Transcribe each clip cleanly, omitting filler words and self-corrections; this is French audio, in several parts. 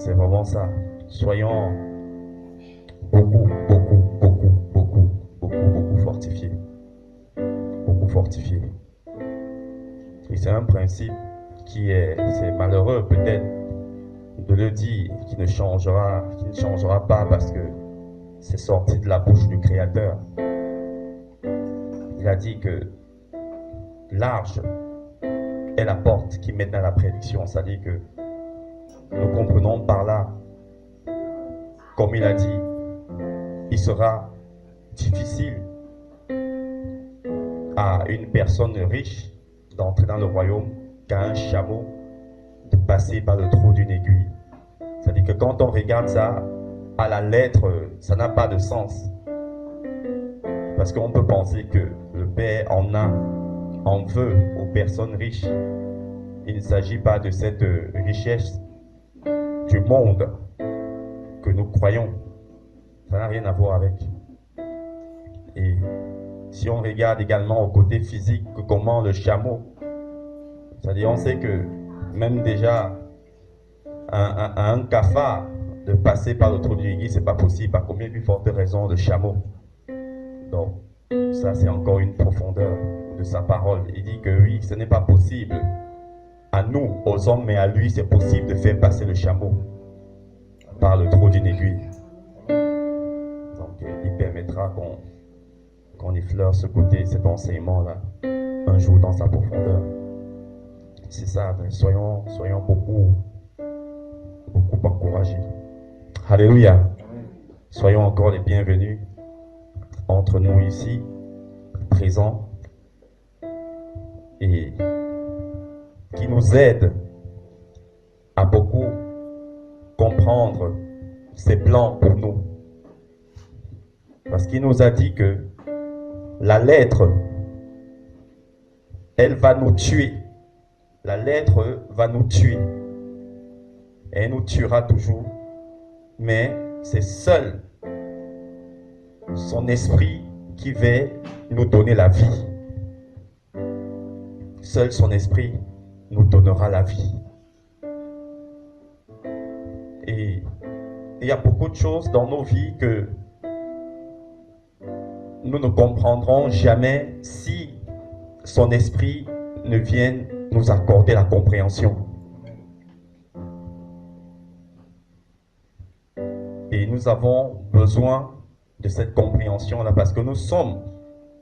C'est vraiment ça. Soyons beaucoup fortifiés. Beaucoup fortifiés. Et c'est un principe c'est malheureux peut-être de le dire, qui ne changera pas parce que c'est sorti de la bouche du Créateur. Il a dit que large est la porte qui mène à la prédiction. C'est-à-dire que nous comprenons par là, comme il a dit, il sera difficile à une personne riche d'entrer dans le royaume qu'à un chameau de passer par le trou d'une aiguille. C'est-à-dire que quand on regarde ça à la lettre, ça n'a pas de sens. Parce qu'on peut penser que le Père en veut aux personnes riches. Il ne s'agit pas de cette richesse du monde que nous croyons. Ça n'a rien à voir avec. Et si on regarde également au côté physique, comment le chameau, c'est-à-dire on sait que même déjà un cafard de passer par le trou d'une aiguille, c'est pas possible. Par combien plus forte raison le chameau. Donc ça c'est encore une profondeur de sa parole. Il dit que oui, ce n'est pas possible à nous, aux hommes, mais à lui c'est possible de faire passer le chameau par le trou d'une aiguille. Donc il permettra qu'on effleure ce côté, cet enseignement-là, un jour dans sa profondeur. C'est ça, soyons beaucoup encouragés. Alléluia. Soyons encore les bienvenus entre nous ici, présents, et qui nous aident à beaucoup comprendre ses plans pour nous. Parce qu'il nous a dit que la lettre, elle va nous tuer. La lettre va nous tuer. Et elle nous tuera toujours. Mais c'est seul son esprit qui va nous donner la vie. Seul son esprit nous donnera la vie. Et il y a beaucoup de choses dans nos vies que nous ne comprendrons jamais si son esprit ne vient nous accorder la compréhension. Et nous avons besoin de cette compréhension-là parce que nous sommes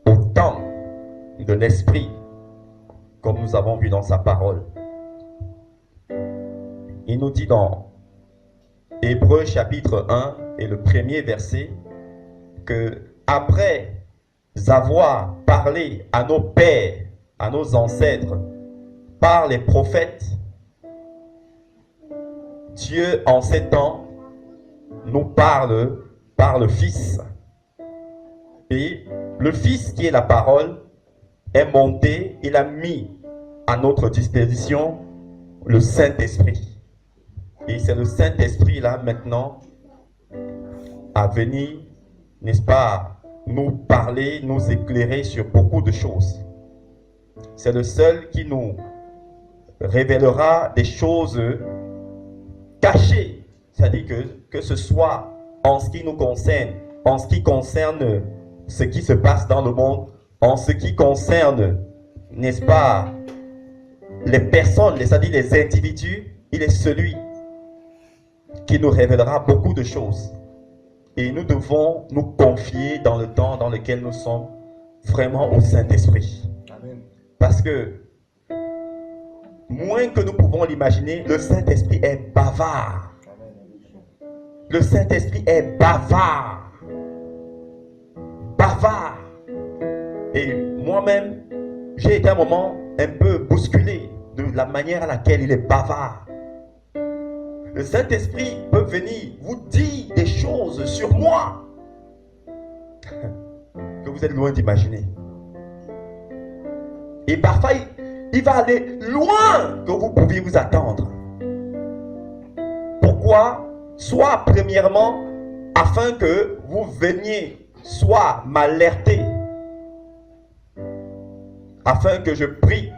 au temps de l'esprit, comme nous avons vu dans sa parole. Il nous dit dans Hébreux chapitre 1 et le premier verset que après avoir parlé à nos pères, à nos ancêtres, par les prophètes, Dieu en ces temps nous parle par le Fils. Et le Fils qui est la parole est monté, il a mis à notre disposition le Saint-Esprit. Et c'est le Saint-Esprit là maintenant à venir, n'est-ce pas, nous parler, nous éclairer sur beaucoup de choses. C'est le seul qui nous révélera des choses cachées. C'est-à-dire que ce soit en ce qui nous concerne, en ce qui concerne ce qui se passe dans le monde, en ce qui concerne, n'est-ce pas, les personnes, c'est-à-dire les individus, il est celui qui nous révélera beaucoup de choses. Et nous devons nous confier dans le temps dans lequel nous sommes vraiment au Saint-Esprit. Parce que, moins que nous pouvons l'imaginer, le Saint-Esprit est bavard. Le Saint-Esprit est bavard. Bavard. Et moi-même, j'ai été à un moment un peu bousculé de la manière à laquelle il est bavard. Le Saint-Esprit peut venir vous dire des choses sur moi que vous êtes loin d'imaginer. Et parfois, il va aller loin que vous pouviez vous attendre. Pourquoi? Soit premièrement, afin que vous veniez soit m'alerter, afin que je prie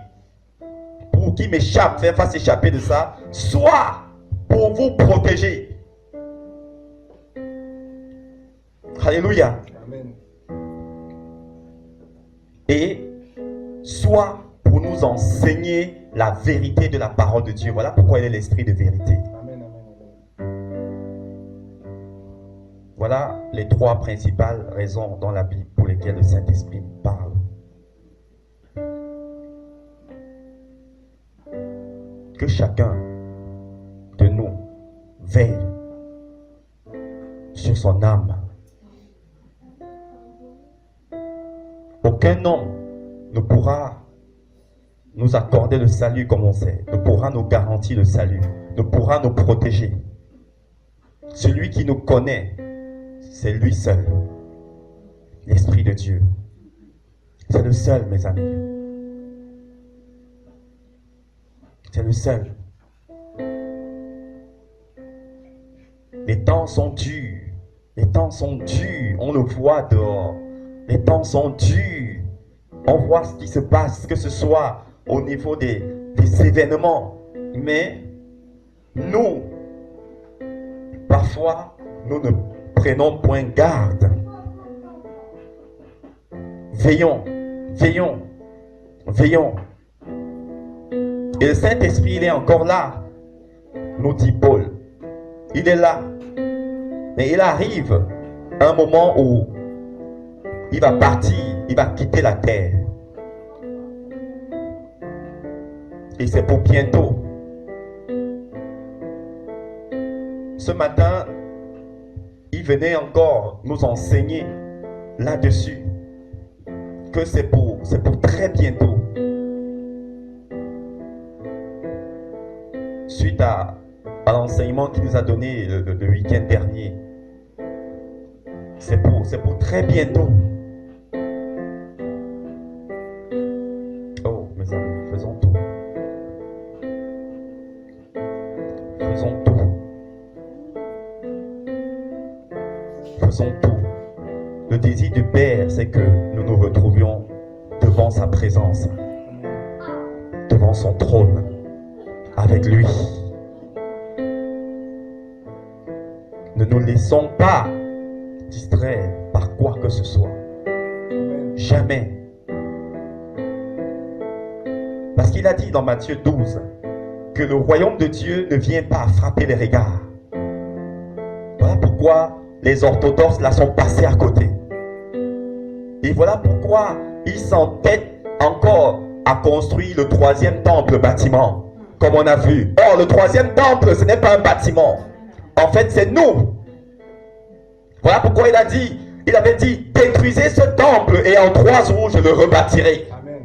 pour qu'il m'échappe, fasse échapper de ça, soit pour vous protéger. Alléluia. Amen. Et soit pour nous enseigner la vérité de la parole de Dieu. Voilà pourquoi il est l'esprit de vérité. Amen, amen, Voilà les trois principales raisons dans la Bible pour lesquelles le Saint-Esprit parle. Que chacun de nous veille sur son âme. Aucun homme ne pourra nous accorder le salut comme on sait, ne pourra nous garantir le salut, ne pourra nous protéger. Celui qui nous connaît, c'est lui seul, l'Esprit de Dieu. C'est le seul, mes amis. C'est le seul. Les temps sont durs. Les temps sont durs. On le voit dehors. Les temps sont durs. On voit ce qui se passe, que ce soit au niveau des événements. Mais nous, parfois, nous ne prenons point garde. Veillons, veillons, veillons. Et le Saint-Esprit, il est encore là, nous dit Paul. Il est là. Mais il arrive un moment où il va partir, il va quitter la terre. Et c'est pour bientôt. Ce matin, il venait encore nous enseigner là-dessus que c'est pour très bientôt. Suite à l'enseignement qu'il nous a donné le week-end dernier, c'est pour très bientôt. Oh, mes amis, faisons tout. Faisons tout. Faisons tout. Le désir du Père, c'est que nous nous retrouvions devant sa présence, devant son trône, avec lui. Ne nous laissons pas distraire par quoi que ce soit. Jamais. Parce qu'il a dit dans Matthieu 12 que le royaume de Dieu ne vient pas frapper les regards. Voilà pourquoi les orthodoxes là sont passés à côté. Et voilà pourquoi ils s'entêtent encore à construire le troisième temple bâtiment, comme on a vu. Or, le troisième temple, ce n'est pas un bâtiment. En fait, c'est nous. Voilà pourquoi il avait dit, détruisez ce temple et en 3 jours, je le rebâtirai. Amen.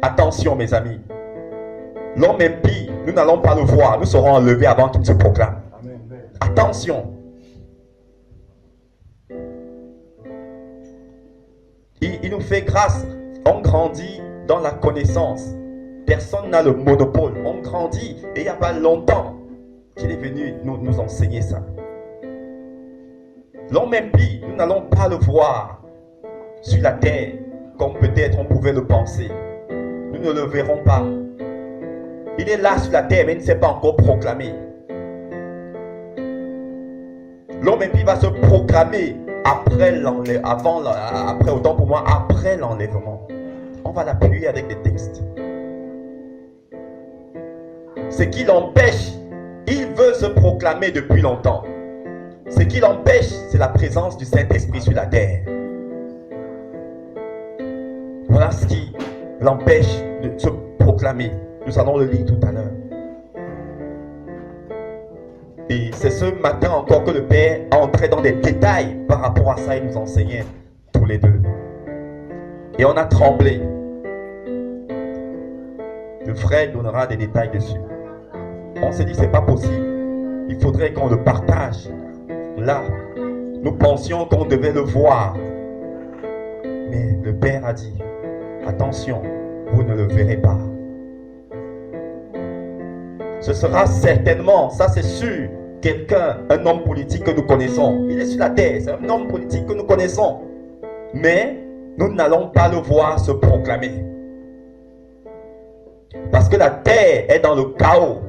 Attention, mes amis. L'homme impie, nous n'allons pas le voir. Nous serons enlevés avant qu'il ne se proclame. Amen. Attention. Il nous fait grâce. On grandit dans la connaissance. Personne n'a le monopole. On grandit et il n'y a pas longtemps qu'il est venu nous enseigner ça. L'homme impie, nous n'allons pas le voir sur la terre comme peut-être on pouvait le penser. Nous ne le verrons pas. Il est là sur la terre mais il ne s'est pas encore proclamé. L'homme impie va se proclamer après après autant pour moi, après l'enlèvement. On va l'appuyer avec des textes. Ce qui l'empêche, il veut se proclamer depuis longtemps. Ce qui l'empêche, c'est la présence du Saint-Esprit sur la terre. Voilà ce qui l'empêche de se proclamer. Nous allons le lire tout à l'heure. Et c'est ce matin encore que le Père entrait dans des détails par rapport à ça. Il nous enseignait tous les deux. Et on a tremblé. Le frère donnera des détails dessus. On s'est dit, c'est pas possible. Il faudrait qu'on le partage. Là, nous pensions qu'on devait le voir. Mais le Père a dit, attention, vous ne le verrez pas. Ce sera certainement, ça c'est sûr, quelqu'un, un homme politique que nous connaissons. Il est sur la terre, c'est un homme politique que nous connaissons. Mais nous n'allons pas le voir se proclamer. Parce que la terre est dans le chaos.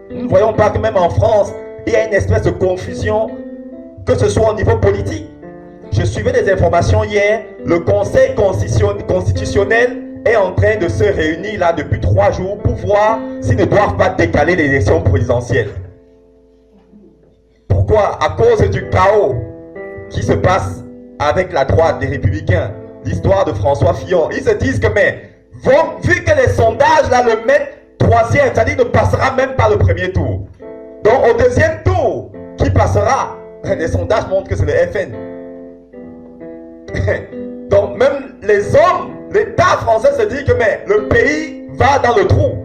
Nous ne voyons pas que même en France, il y a une espèce de confusion, que ce soit au niveau politique. Je suivais des informations hier, le Conseil constitutionnel est en train de se réunir là depuis 3 jours pour voir s'ils ne doivent pas décaler l'élection présidentielle. Pourquoi? À cause du chaos qui se passe avec la droite des Républicains, l'histoire de François Fillon. Ils se disent que, mais, vu que les sondages là le mettent 3e, c'est-à-dire ne passera même pas le premier tour. Donc au 2e tour, qui passera? Les sondages montrent que c'est le FN. Donc même les hommes, l'État français se dit que mais le pays va dans le trou.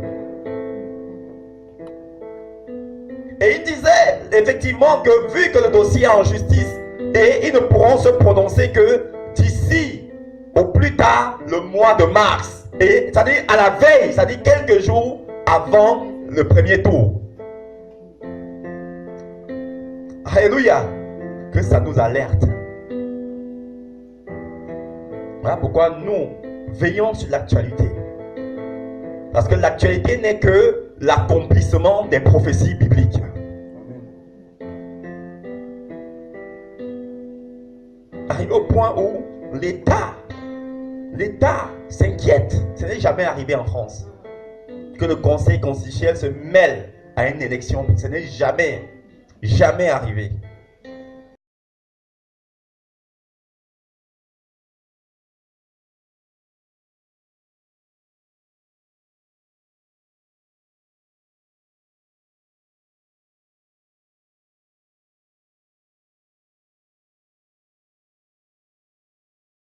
Et il disait effectivement que vu que le dossier est en justice, et ils ne pourront se prononcer que d'ici au plus tard le mois de mars. Et c'est-à-dire à la veille, c'est-à-dire quelques jours avant le premier tour. Alléluia. Que ça nous alerte. Voilà pourquoi nous veillons sur l'actualité. Parce que l'actualité n'est que l'accomplissement des prophéties bibliques. Arrivé au point où l'État s'inquiète. Ce n'est jamais arrivé en France que le Conseil constitutionnel se mêle à une élection. Ce n'est jamais arrivé.